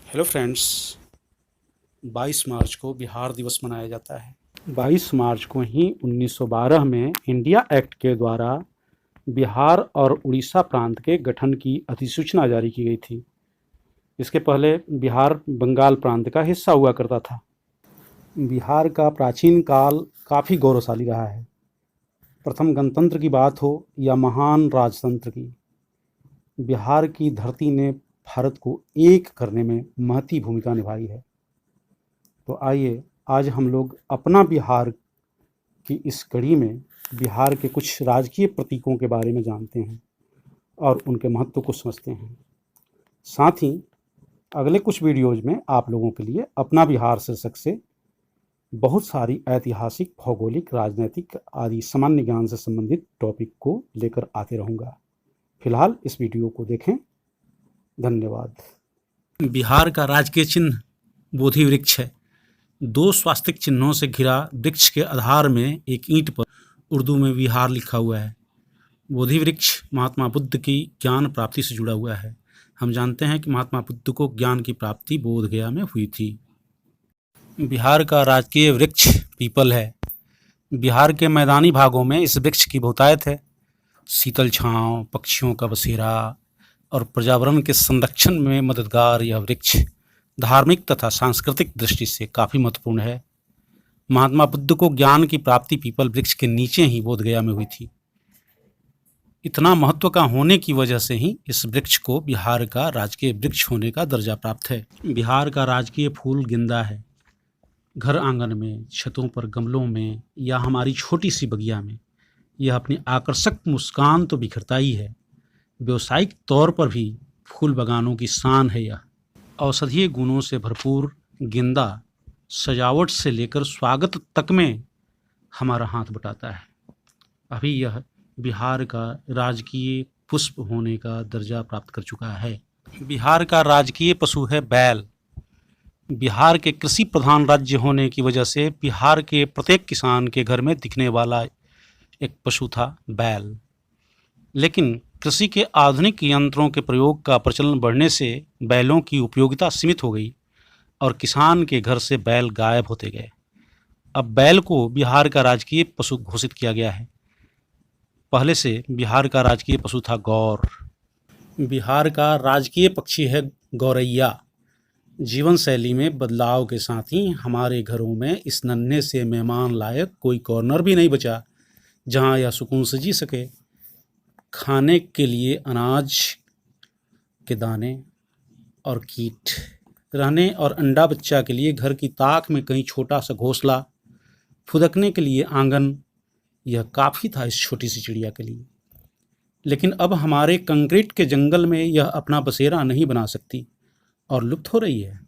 Hello friends. 22 मार्च को बिहार दिवस मनाया जाता है। 22 मार्च को ही 1912 में इंडिया एक्ट के द्वारा बिहार और उड़ीसा प्रांत के गठन की अधिसूचना जारी की गई थी। इसके पहले बिहार बंगाल प्रांत का हिस्सा हुआ करता था। बिहार का प्राचीन काल काफ़ी गौरवशाली रहा है। प्रथम गणतंत्र की बात हो या महान राजतंत्र की, बिहार की धरती ने भारत को एक करने में महती भूमिका निभाई है। तो आइए आज हम लोग अपना बिहार की इस कड़ी में बिहार के कुछ राजकीय प्रतीकों के बारे में जानते हैं और उनके महत्व को समझते हैं। साथ ही अगले कुछ वीडियोज में आप लोगों के लिए अपना बिहार शीर्षक से बहुत सारी ऐतिहासिक, भौगोलिक, राजनीतिक आदि सामान्य ज्ञान से संबंधित टॉपिक को लेकर आते रहूँगा। फिलहाल इस वीडियो को देखें। धन्यवाद। बिहार का राजकीय चिन्ह बोधि वृक्ष है। 2 स्वास्तिक चिन्हों से घिरा वृक्ष के आधार में एक ईंट पर उर्दू में बिहार लिखा हुआ है। बोधि वृक्ष महात्मा बुद्ध की ज्ञान प्राप्ति से जुड़ा हुआ है। हम जानते हैं कि महात्मा बुद्ध को ज्ञान की प्राप्ति बोधगया में हुई थी। बिहार का राजकीय वृक्ष पीपल है। बिहार के मैदानी भागों में इस वृक्ष की बहुतायत है। शीतल छांव, पक्षियों का बसेरा और पर्यावरण के संरक्षण में मददगार यह वृक्ष धार्मिक तथा सांस्कृतिक दृष्टि से काफ़ी महत्वपूर्ण है। महात्मा बुद्ध को ज्ञान की प्राप्ति पीपल वृक्ष के नीचे ही बोधगया में हुई थी। इतना महत्व का होने की वजह से ही इस वृक्ष को बिहार का राजकीय वृक्ष होने का दर्जा प्राप्त है। बिहार का राजकीय फूल गेंदा है। घर आंगन में, छतों पर, गमलों में या हमारी छोटी सी बगिया में यह अपनी आकर्षक मुस्कान तो बिखरता ही है, व्यावसायिक तौर पर भी फूल बागानों की शान है। यह औषधीय गुणों से भरपूर गेंदा सजावट से लेकर स्वागत तक में हमारा हाथ बटाता है। अभी यह बिहार का राजकीय पुष्प होने का दर्जा प्राप्त कर चुका है। बिहार का राजकीय पशु है बैल। बिहार के कृषि प्रधान राज्य होने की वजह से बिहार के प्रत्येक किसान के घर में दिखने वाला एक पशु था बैल। लेकिन कृषि के आधुनिक यंत्रों के प्रयोग का प्रचलन बढ़ने से बैलों की उपयोगिता सीमित हो गई और किसान के घर से बैल गायब होते गए। अब बैल को बिहार का राजकीय पशु घोषित किया गया है। पहले से बिहार का राजकीय पशु था गौर। बिहार का राजकीय पक्षी है गौरैया। जीवन शैली में बदलाव के साथ ही हमारे घरों में इस नन्हे से मेहमान लायक कोई कॉर्नर भी नहीं बचा जहां यह सुकून से जी सके। खाने के लिए अनाज के दाने और कीट, रहने और अंडा बच्चा के लिए घर की ताक में कहीं छोटा सा घोंसला, फुदकने के लिए आंगन, यह काफ़ी था इस छोटी सी चिड़िया के लिए। लेकिन अब हमारे कंक्रीट के जंगल में यह अपना बसेरा नहीं बना सकती और लुप्त हो रही है।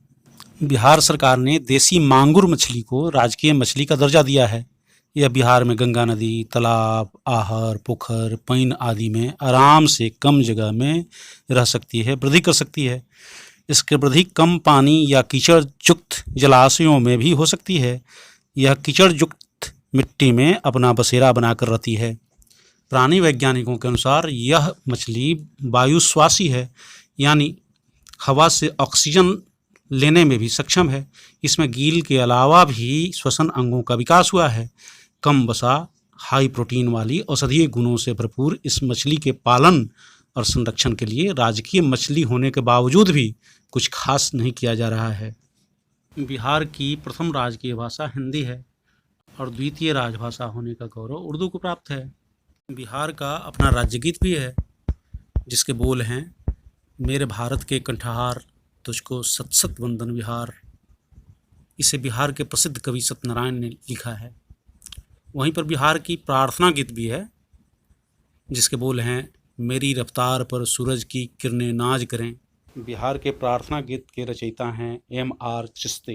बिहार सरकार ने देसी मांगुर मछली को राजकीय मछली का दर्जा दिया है। यह बिहार में गंगा नदी, तालाब, आहर, पोखर, पइन आदि में आराम से कम जगह में रह सकती है, वृद्धि कर सकती है। इसकी वृद्धि कम पानी या कीचड़ युक्त जलाशयों में भी हो सकती है। यह कीचड़ युक्त मिट्टी में अपना बसेरा बनाकर रहती है। प्राणी वैज्ञानिकों के अनुसार यह मछली वायुश्वासी है, यानी हवा से ऑक्सीजन लेने में भी सक्षम है। इसमें गील के अलावा भी श्वसन अंगों का विकास हुआ है। कम वसा, हाई प्रोटीन वाली औषधीय गुणों से भरपूर इस मछली के पालन और संरक्षण के लिए राजकीय मछली होने के बावजूद भी कुछ खास नहीं किया जा रहा है। बिहार की प्रथम राजकीय भाषा हिंदी है और द्वितीय राजभाषा होने का गौरव उर्दू को प्राप्त है। बिहार का अपना राज्यगीत भी है जिसके बोल हैं, मेरे भारत के कंठहार तुझको सत सत वंदन बिहार। इसे बिहार के प्रसिद्ध कवि सत्यनारायण ने लिखा है। वहीं पर बिहार की प्रार्थना गीत भी है जिसके बोल हैं, मेरी रफ्तार पर सूरज की किरणें नाज करें। बिहार के प्रार्थना गीत के रचयिता हैं M.R. चिश्ती।